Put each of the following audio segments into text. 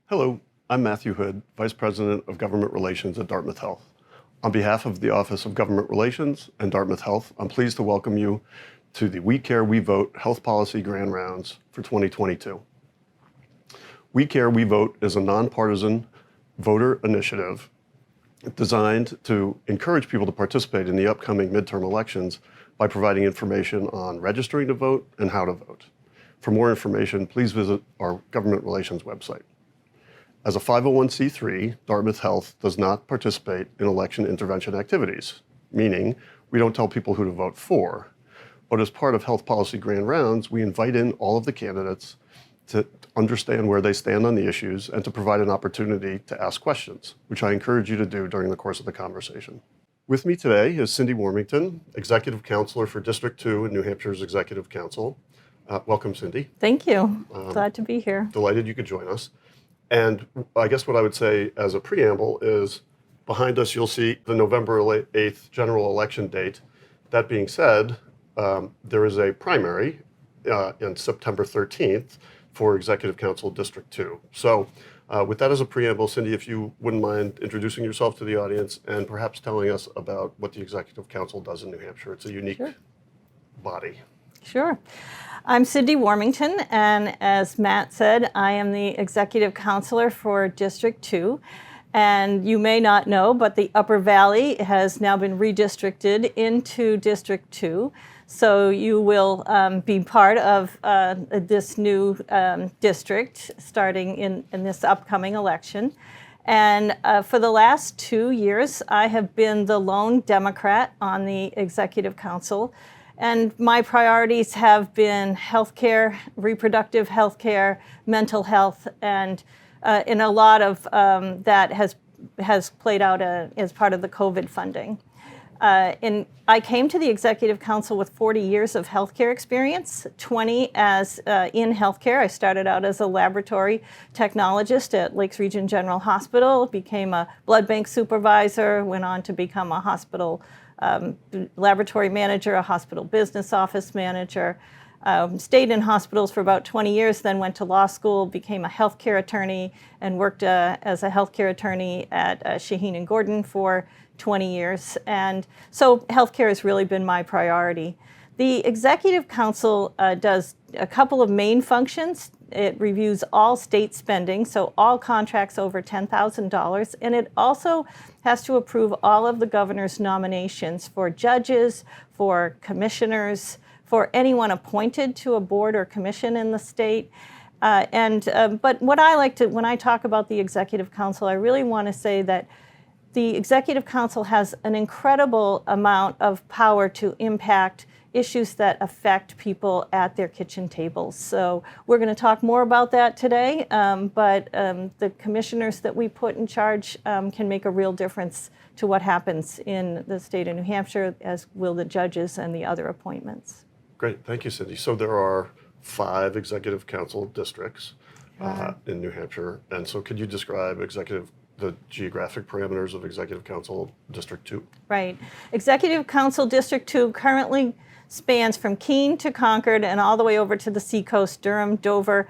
Hello, I'm Matthew Houde, Vice President of Government Relations at Dartmouth Health. On behalf of the Office of Government Relations and Dartmouth Health, I'm pleased to welcome you to the We Care, We Vote Health Policy Grand Rounds for 2022. We Care, We Vote is a nonpartisan voter initiative designed to encourage people to participate in the upcoming midterm elections by providing information on registering to vote and how to vote. For more information, please visit our Government Relations website. As a 501c3, Dartmouth Health does not participate in election intervention activities, meaning we don't tell people who to vote for. But as part of Health Policy Grand Rounds, we invite in all of the candidates to understand where they stand on the issues and to provide an opportunity to ask questions, which I encourage you to do during the course of the conversation. With me today is Cinde Warmington, Executive Councilor for District 2 in New Hampshire's Executive Council. Welcome, Cinde. Thank you. Glad to be here. Delighted you could join us. And I guess what I would say as a preamble is behind us you'll see the November 8th general election date. That being said, there is a primary on September 13th for Executive Council District 2. So with that as a preamble, Cinde, if you wouldn't mind introducing yourself to the audience and perhaps telling us about what the Executive Council does in New Hampshire. It's a unique body. Sure. I'm Cinde Warmington, and as Matt said, I am the Executive Councilor for District 2. And you may not know, but the Upper Valley has now been redistricted into District 2. So you will be part of this new district starting in this upcoming election. And for the last 2 years, I have been the lone Democrat on the Executive Council. And my priorities have been healthcare, reproductive healthcare, mental health, and in a lot of that has played out as part of the COVID funding. I came to the Executive Council with 40 years of healthcare experience, 20 as in healthcare. I started out as a laboratory technologist at Lakes Region General Hospital, became a blood bank supervisor, went on to become a hospital laboratory manager, a hospital business office manager, stayed in hospitals for about 20 years, then went to law school, became a healthcare attorney, and worked as a healthcare attorney at Shaheen and Gordon for 20 years. And so healthcare has really been my priority. The Executive Council does a couple of main functions. It reviews all state spending, so all contracts over $10,000, and it also has to approve all of the governor's nominations for judges, for commissioners, for anyone appointed to a board or commission in the state. But what I like to, when I talk about the Executive Council, I really want to say that the Executive Council has an incredible amount of power to impact issues that affect people at their kitchen tables. So we're going to talk more about that today, but the commissioners that we put in charge can make a real difference to what happens in the state of New Hampshire, as will the judges and the other appointments. Great, thank you, Cinde. So there are 5 Executive Council districts in New Hampshire, and so could you describe the geographic parameters of Executive Council District 2? Right. Executive Council District 2 currently spans from Keene to Concord and all the way over to the seacoast, Durham, Dover,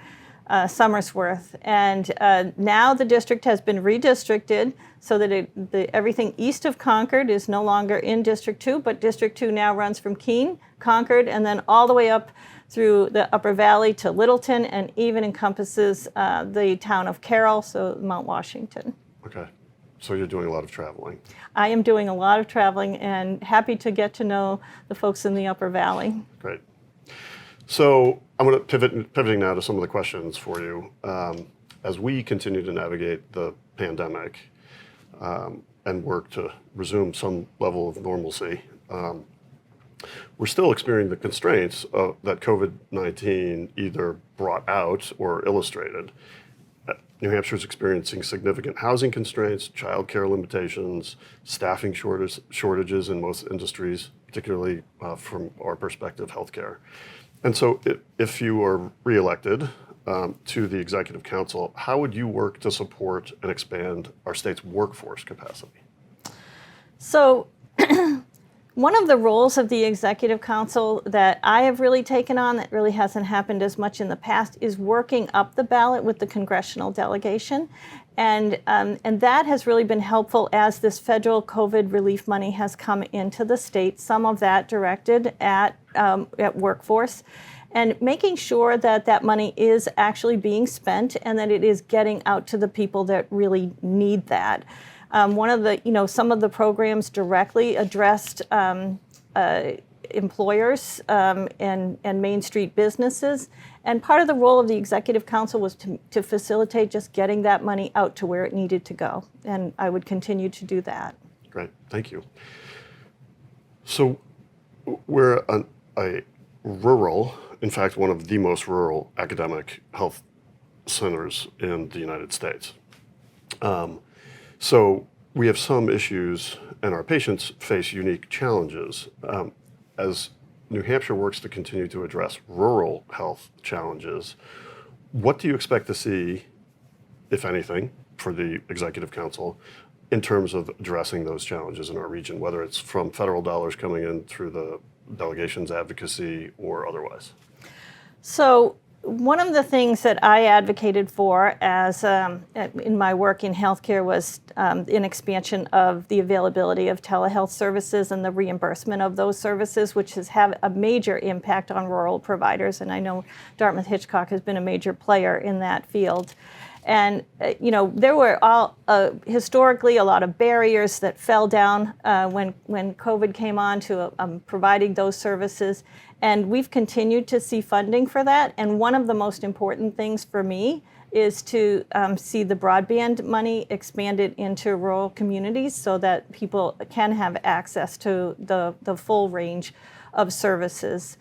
Somersworth. And now the district has been redistricted so that everything east of Concord is no longer in District 2, but District 2 now runs from Keene, Concord, and then all the way up through the Upper Valley to Littleton, and even encompasses the town of Carroll, so Mount Washington. Okay. So you're doing a lot of traveling. I am doing a lot of traveling and happy to get to know the folks in the Upper Valley. Great. So I'm going to pivoting now to some of the questions for you. As we continue to navigate the pandemic and work to resume some level of normalcy, we're still experiencing the constraints that COVID-19 either brought out or illustrated. New Hampshire is experiencing significant housing constraints, childcare limitations, staffing shortages in most industries, particularly from our perspective, healthcare. And so if you are reelected to the Executive Council, how would you work to support and expand our state's workforce capacity? So One of the roles of the Executive Council that I have really taken on that really hasn't happened as much in the past is working up the ballot with the congressional delegation. And that has really been helpful as this federal COVID relief money has come into the state, some of that directed at workforce, and making sure that that money is actually being spent and that it is getting out to the people that really need that. One of the, some of the programs directly addressed employers and Main Street businesses. And part of the role of the Executive Council was to facilitate just getting that money out to where it needed to go. And I would continue to do that. Great, thank you. So we're a rural, in fact, one of the most rural academic health centers in the United States. So we have some issues, and our patients face unique challenges. As New Hampshire works to continue to address rural health challenges, what do you expect to see, if anything, for the Executive Council in terms of addressing those challenges in our region, whether it's from federal dollars coming in through the delegation's advocacy or otherwise? So one of the things that I advocated for as in my work in healthcare was an expansion of the availability of telehealth services and the reimbursement of those services, which has had a major impact on rural providers. And I know Dartmouth Hitchcock has been a major player in that field. And, there were historically a lot of barriers that fell down when COVID came on to providing those services. And we've continued to see funding for that. And one of the most important things for me is to see the broadband money expanded into rural communities so that people can have access to the full range of services.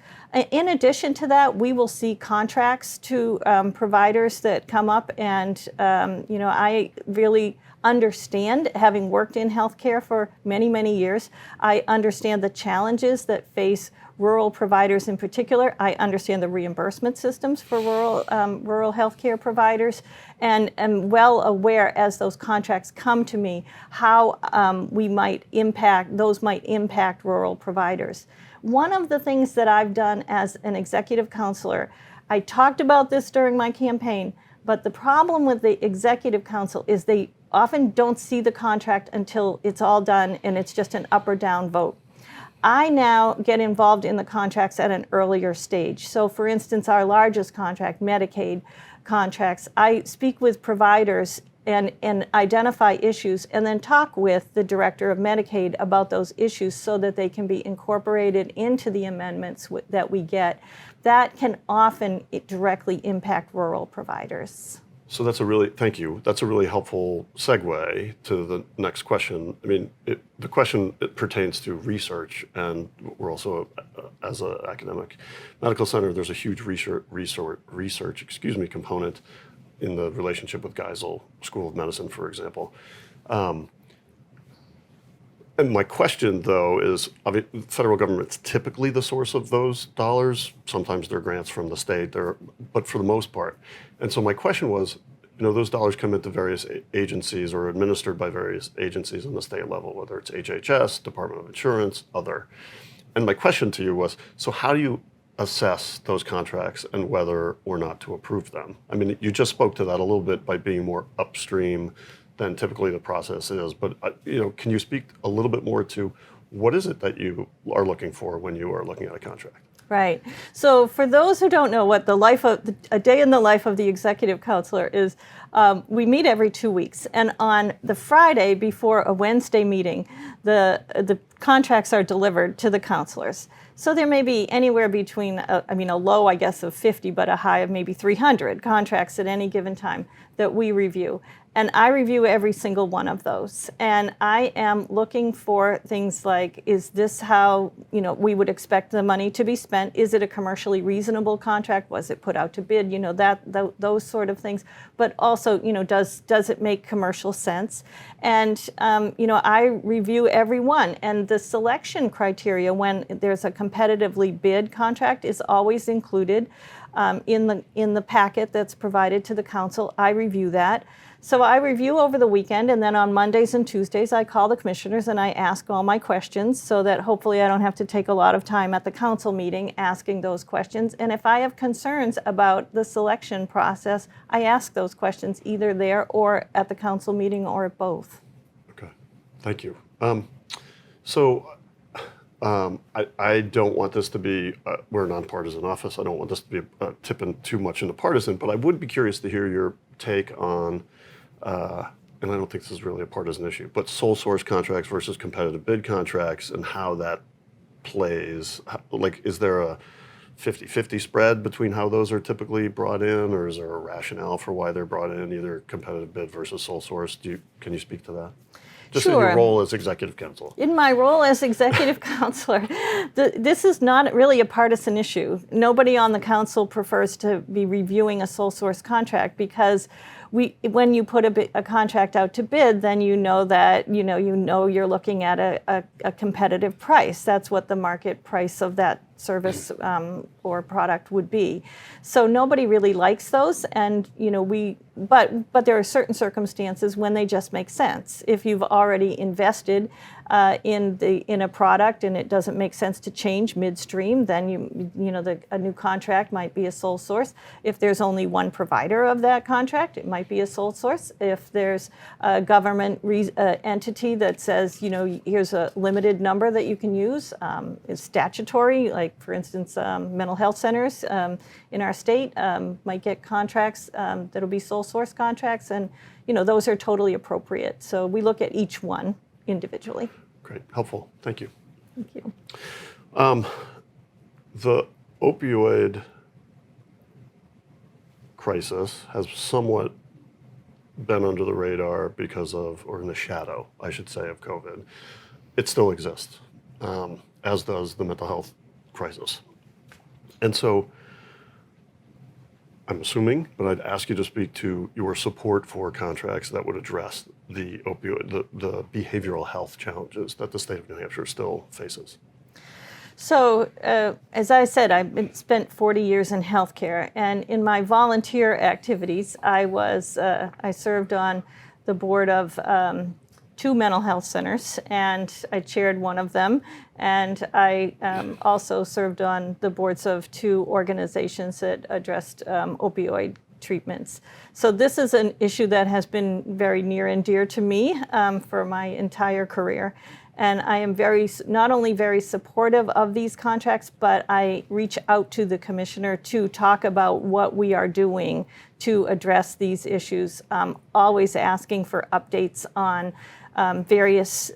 In addition to that, we will see contracts to providers that come up, and I really understand, having worked in healthcare for many, many years, I understand the challenges that face rural providers in particular. I understand the reimbursement systems for rural healthcare providers, and am well aware as those contracts come to me how those might impact rural providers. One of the things that I've done as an executive counselor, I talked about this during my campaign, but the problem with the executive council is they often don't see the contract until it's all done and it's just an up or down vote. I now get involved in the contracts at an earlier stage. So for instance, our largest contract, Medicaid contracts, I speak with providers and identify issues and then talk with the director of Medicaid about those issues so that they can be incorporated into the amendments that we get. That can often directly impact rural providers. So thank you. That's a really helpful segue to the next question. I mean, the question pertains to research, and we're also, as an academic medical center, there's a huge research component in the relationship with Geisel School of Medicine, for example. And my question, though, is, the federal government's typically the source of those dollars. Sometimes they're grants from the state, but for the most part. And so my question was, those dollars come into various agencies or administered by various agencies on the state level, whether it's HHS, Department of Insurance, other. And my question to you was, so how do you assess those contracts and whether or not to approve them? I mean, you just spoke to that a little bit by being more upstream than typically the process is, but can you speak a little bit more to what is it that you are looking for when you are looking at a contract? Right. So for those who don't know what a day in the life of the executive counselor is, we meet every 2 weeks. And on the Friday before a Wednesday meeting, the contracts are delivered to the counselors. So there may be anywhere between, a low, I guess, of 50, but a high of maybe 300 contracts at any given time that we review. And I review every single one of those. And I am looking for things like, is this how, we would expect the money to be spent? Is it a commercially reasonable contract? Was it put out to bid? Those sort of things. But also, does it make commercial sense? And, I review every one. And the selection criteria when there's a competitively bid contract is always included. in the packet that's provided to the council. I review that. So I review over the weekend, and then on Mondays and Tuesdays, I call the commissioners and I ask all my questions so that hopefully I don't have to take a lot of time at the council meeting asking those questions. And if I have concerns about the selection process, I ask those questions either there or at the council meeting or at both. Okay, thank you. I don't want this to be, we're a nonpartisan office, I don't want this to be tipping too much into partisan, but I would be curious to hear your take on, and I don't think this is really a partisan issue, but sole source contracts versus competitive bid contracts and how that plays. Like, is there a 50-50 spread between how those are typically brought in, or is there a rationale for why they're brought in, either competitive bid versus sole source? Can you speak to that? Just Sure. in your role as executive counsel. In my role as executive counselor, this is not really a partisan issue. Nobody on the council prefers to be reviewing a sole source contract because when you put a contract out to bid, then you know that you're looking at a competitive price. That's what the market price of that service or product would be. So nobody really likes those, and but there are certain circumstances when they just make sense. If you've already invested in a product and it doesn't make sense to change midstream, then a new contract might be a sole source. If there's only one provider of that contract, it might be a sole source. If there's a government entity that says, here's a limited number that you can use, it's statutory, like for instance, mental health centers in our state might get contracts that'll be sole source contracts, and those are totally appropriate. So we look at each one individually. Great, helpful, thank you. Thank you. The opioid crisis has somewhat been under the radar because of, or in the shadow, I should say, of COVID. It still exists, as does the mental health crisis. And so I'm assuming, but I'd ask you to speak to your support for contracts that would address the behavioral health challenges that the state of New Hampshire still faces. So, as I said, I've spent 40 years in healthcare, and in my volunteer activities, I served on the board of 2 mental health centers, and I chaired one of them, and I also served on the boards of 2 organizations that addressed opioid treatments. So this is an issue that has been very near and dear to me for my entire career. And I am not only very supportive of these contracts, but I reach out to the commissioner to talk about what we are doing to address these issues, always asking for updates on various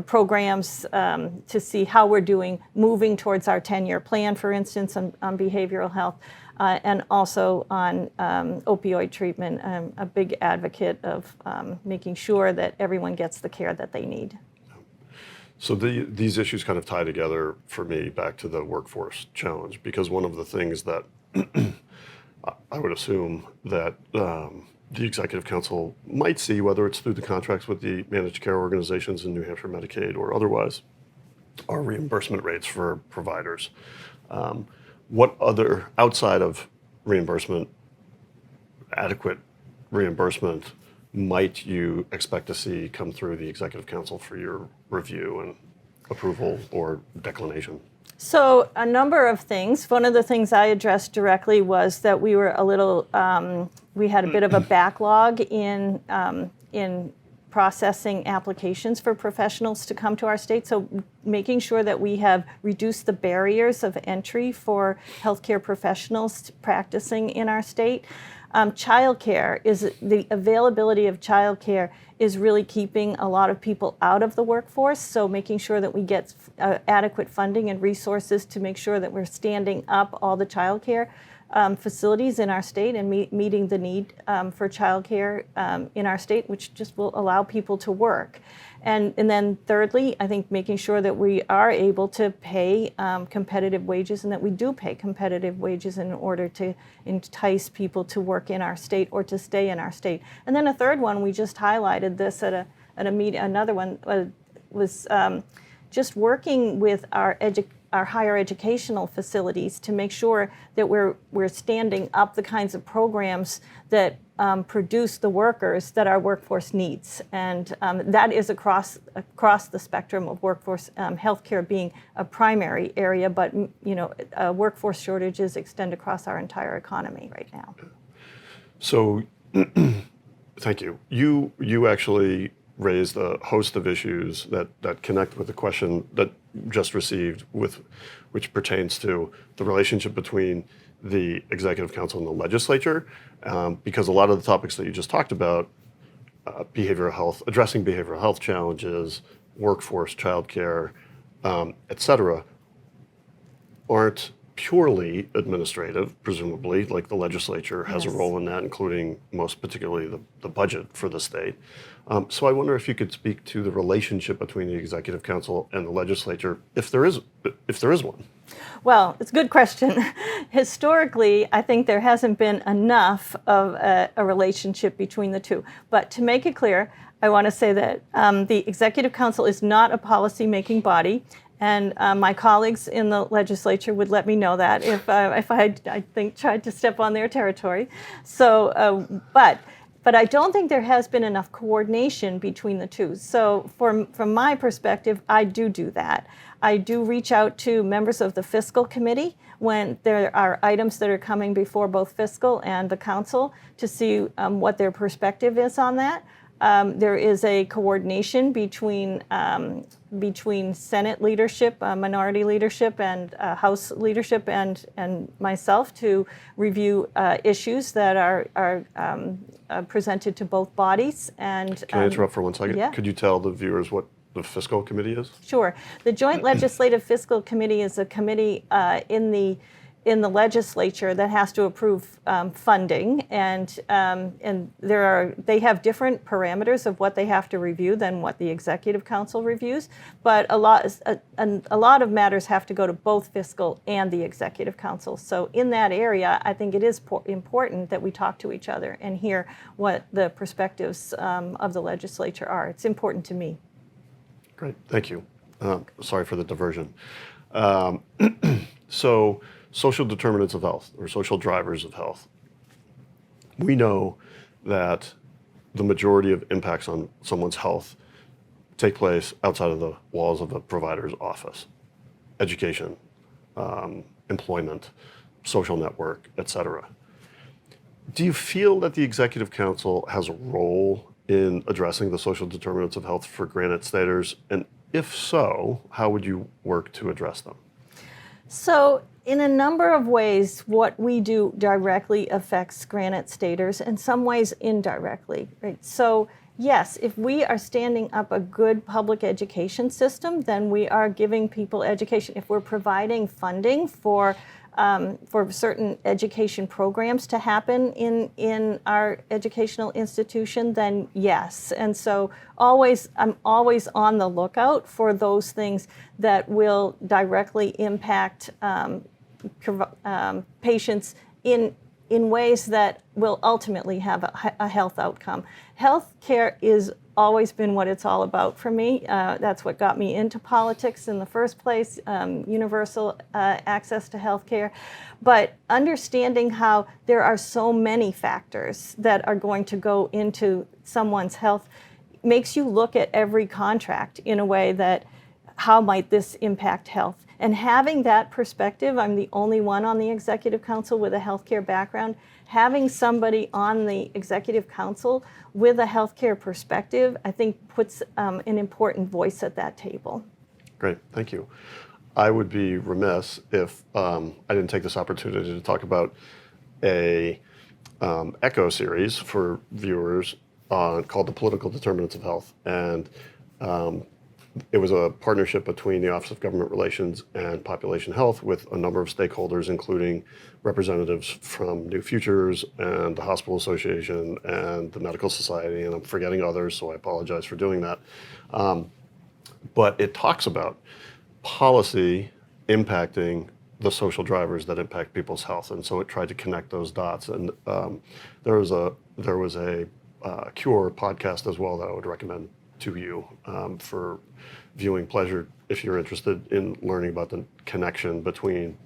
programs to see how we're doing, moving towards our 10-year plan, for instance, on behavioral health, and also on opioid treatment. I'm a big advocate of making sure that everyone gets the care that they need. So these issues kind of tie together for me back to the workforce challenge, because one of the things that I would assume that the Executive Council might see, whether it's through the contracts with the managed care organizations in New Hampshire Medicaid or otherwise, are reimbursement rates for providers. What other, outside of reimbursement, adequate reimbursement, might you expect to see come through the Executive Council for your review and approval or declination? So a number of things. One of the things I addressed directly was that we were we had a bit of a backlog in processing applications for professionals to come to our state. So making sure that we have reduced the barriers of entry for healthcare professionals practicing in our state. The availability of childcare is really keeping a lot of people out of the workforce. So making sure that we get adequate funding and resources to make sure that we're standing up all the childcare facilities in our state and meeting the need for childcare in our state, which just will allow people to work. And then thirdly, I think making sure that we are able to pay competitive wages, and that we do pay competitive wages in order to entice people to work in our state or to stay in our state. And then a third one, we just highlighted this at a meeting. Another one was just working with our our higher educational facilities to make sure that we're standing up the kinds of programs that produce the workers that our workforce needs, and that is across the spectrum of workforce, healthcare being a primary area, but workforce shortages extend across our entire economy right now. So, thank you. You actually raised a host of issues that connect with the question that just received, which pertains to the relationship between the Executive Council and the legislature, because a lot of the topics that you just talked about, behavioral health, addressing behavioral health challenges, workforce, childcare, et cetera, aren't purely administrative, presumably, like the legislature has Yes. a role in that, including most particularly the budget for the state. So I wonder if you could speak to the relationship between the Executive Council and the legislature, if there is one. Well, it's a good question. Historically, I think there hasn't been enough of a relationship between the two. But to make it clear, I want to say that the Executive Council is not a policy-making body, and my colleagues in the legislature would let me know that if I think, tried to step on their territory. So, but I don't think there has been enough coordination between the two. So from my perspective, I do that. I do reach out to members of the fiscal committee when there are items that are coming before both fiscal and the council to see what their perspective is on that. There is a coordination between Senate leadership, minority leadership, and House leadership, and myself to review issues that are presented to both bodies. And Can I interrupt for 1 second? Yeah. Could you tell the viewers what the fiscal committee is? Sure. The Joint Legislative Fiscal Committee is a committee in the legislature that has to approve funding, and they have different parameters of what they have to review than what the Executive Council reviews. But a lot of matters have to go to both fiscal and the Executive Council. So in that area, I think it is important that we talk to each other and hear what the perspectives of the legislature are. It's important to me. Great, thank you. Sorry for the diversion. So, social determinants of health, or social drivers of health. We know that the majority of impacts on someone's health take place outside of the walls of a provider's office. Education, employment, social network, et cetera. Do you feel that the Executive Council has a role in addressing the social determinants of health for Granite Staters? And if so, how would you work to address them? So, in a number of ways, what we do directly affects Granite Staters, in some ways indirectly. Right? So, yes, if we are standing up a good public education system, then we are giving people education. If we're providing funding for certain education programs to happen in our educational institution, then yes. And so I'm always on the lookout for those things that will directly impact patients in ways that will ultimately have a health outcome. Healthcare is always been what it's all about for me. That's what got me into politics in the first place, universal access to healthcare. But understanding how there are so many factors that are going to go into someone's health makes you look at every contract in a way that, how might this impact health? And having that perspective, I'm the only one on the Executive Council with a healthcare background. Having somebody on the Executive Council with a healthcare perspective, I think puts an important voice at that table. Great, thank you. I would be remiss if I didn't take this opportunity to talk about a Echo series for viewers called The Political Determinants of Health. And it was a partnership between the Office of Government Relations and Population Health with a number of stakeholders, including representatives from New Futures and the Hospital Association and the Medical Society, and I'm forgetting others, so I apologize for doing that. But it talks about policy impacting the social drivers that impact people's health, and so it tried to connect those dots. And there was a Cure podcast as well that I would recommend to you for viewing pleasure if you're interested in learning about the connection between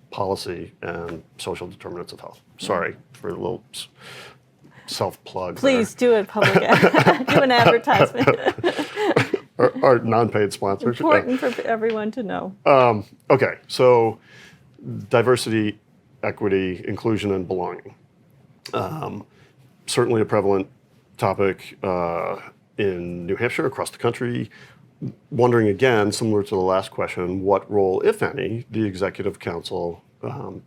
policy and social determinants of health. Sorry for a little self-plug. Please do it public. Do an advertisement. Our non-paid sponsors. Important for everyone to know. Okay, so diversity, equity, inclusion, and belonging. Certainly a prevalent topic in New Hampshire, across the country. Wondering again, similar to the last question, what role, if any, the Executive Council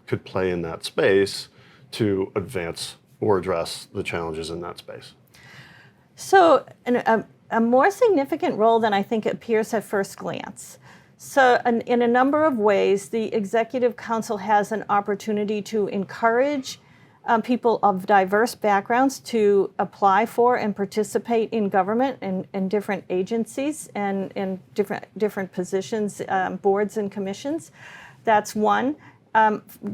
could play in that space to advance or address the challenges in that space? So a more significant role than I think appears at first glance. So in a number of ways, the Executive Council has an opportunity to encourage people of diverse backgrounds to apply for and participate in government and different agencies and in different positions, boards and commissions. That's one.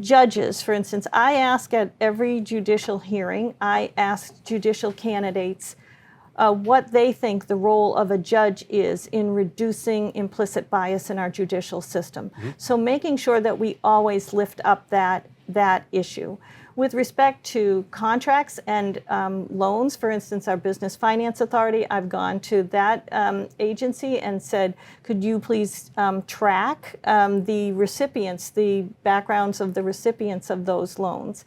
Judges, for instance, I ask at every judicial hearing, I ask judicial candidates what they think the role of a judge is in reducing implicit bias in our judicial system. Mm-hmm. So making sure that we always lift up that issue. With respect to contracts and loans, for instance, our Business Finance Authority, I've gone to that agency and said, could you please track the recipients, the backgrounds of the recipients of those loans?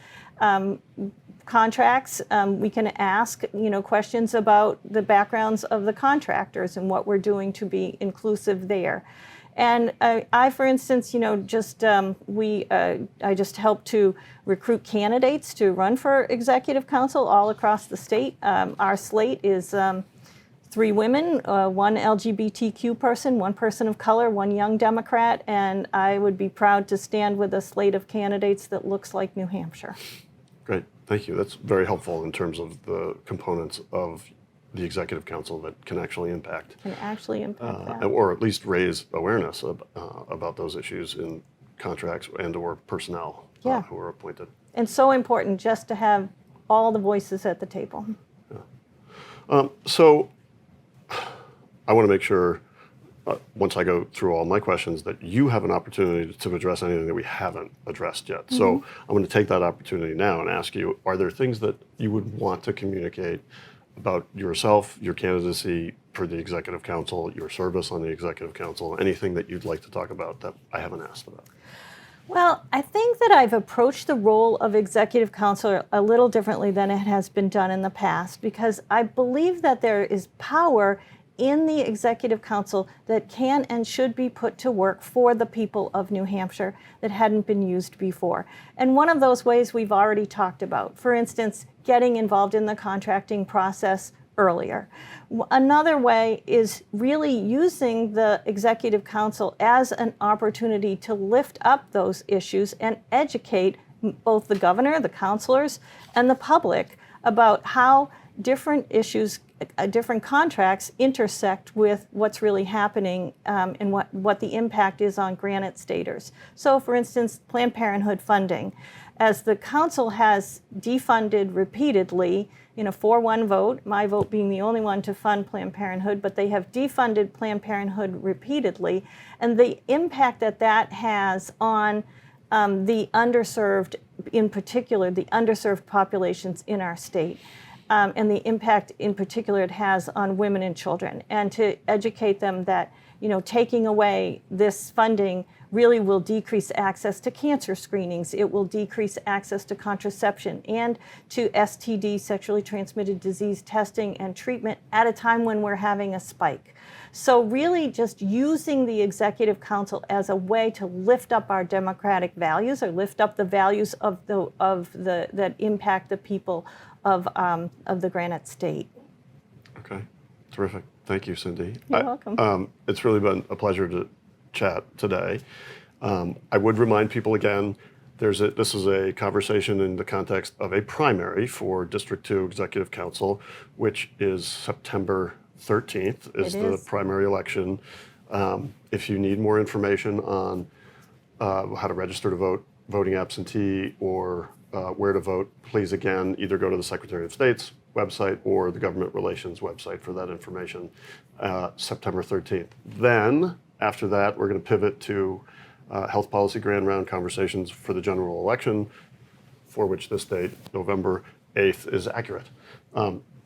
Contracts, we can ask, questions about the backgrounds of the contractors and what we're doing to be inclusive there. And I, for instance, I just helped to recruit candidates to run for Executive Council all across the state. Our slate is 3 women, 1 LGBTQ person, 1 person of color, 1 young Democrat, and I would be proud to stand with a slate of candidates that looks like New Hampshire. Great, thank you. That's very helpful in terms of the components of the Executive Council that can actually impact. That. Or at least raise awareness about those issues in contracts and or personnel who are appointed. And so important just to have all the voices at the table. Yeah. So I want to make sure, once I go through all my questions, that you have an opportunity to address anything that we haven't addressed yet. Mm-hmm. So I'm going to take that opportunity now and ask you, are there things that you would want to communicate about yourself, your candidacy for the Executive Council, your service on the Executive Council, anything that you'd like to talk about that I haven't asked about? Well, I think that I've approached the role of Executive Council a little differently than it has been done in the past, because I believe that there is power in the Executive Council that can and should be put to work for the people of New Hampshire that hadn't been used before. And one of those ways we've already talked about, for instance, getting involved in the contracting process earlier. Another way is really using the Executive Council as an opportunity to lift up those issues and educate both the governor, the councilors, and the public about how different issues, different contracts intersect with what's really happening and what the impact is on granite staters. So for instance, Planned Parenthood funding. As the council has defunded repeatedly in a 4-1 vote, my vote being the only one to fund Planned Parenthood, but they have defunded Planned Parenthood repeatedly, and the impact that has on the underserved, in particular, the underserved populations in our state. And the impact in particular it has on women and children, and to educate them that taking away this funding really will decrease access to cancer screenings. It will decrease access to contraception and to STD, sexually transmitted disease testing and treatment at a time when we're having a spike. So really just using the Executive Council as a way to lift up our democratic values, or lift up the values of that impact the people of the Granite State. Okay, terrific. Thank you, Cinde. You're welcome. It's really been a pleasure to chat today. I would remind people again, this is a conversation in the context of a primary for District 2 Executive Council, which is September 13th is the primary election. If you need more information on how to register to vote, voting absentee, or where to vote, please again, either go to the Secretary of State's website or the Government Relations website for that information, September 13th. Then, after that, we're going to pivot to health policy grand round conversations for the general election, for which this date, November 8th, is accurate.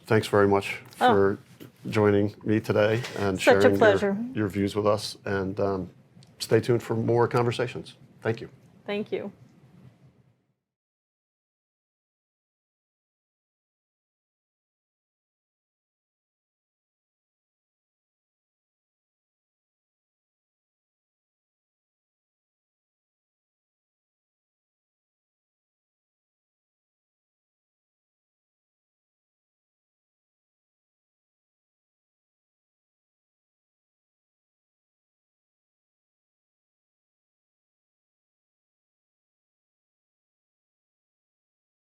Thanks very much for joining me today and Such a sharing pleasure. your views with us. And stay tuned for more conversations. Thank you. Thank you.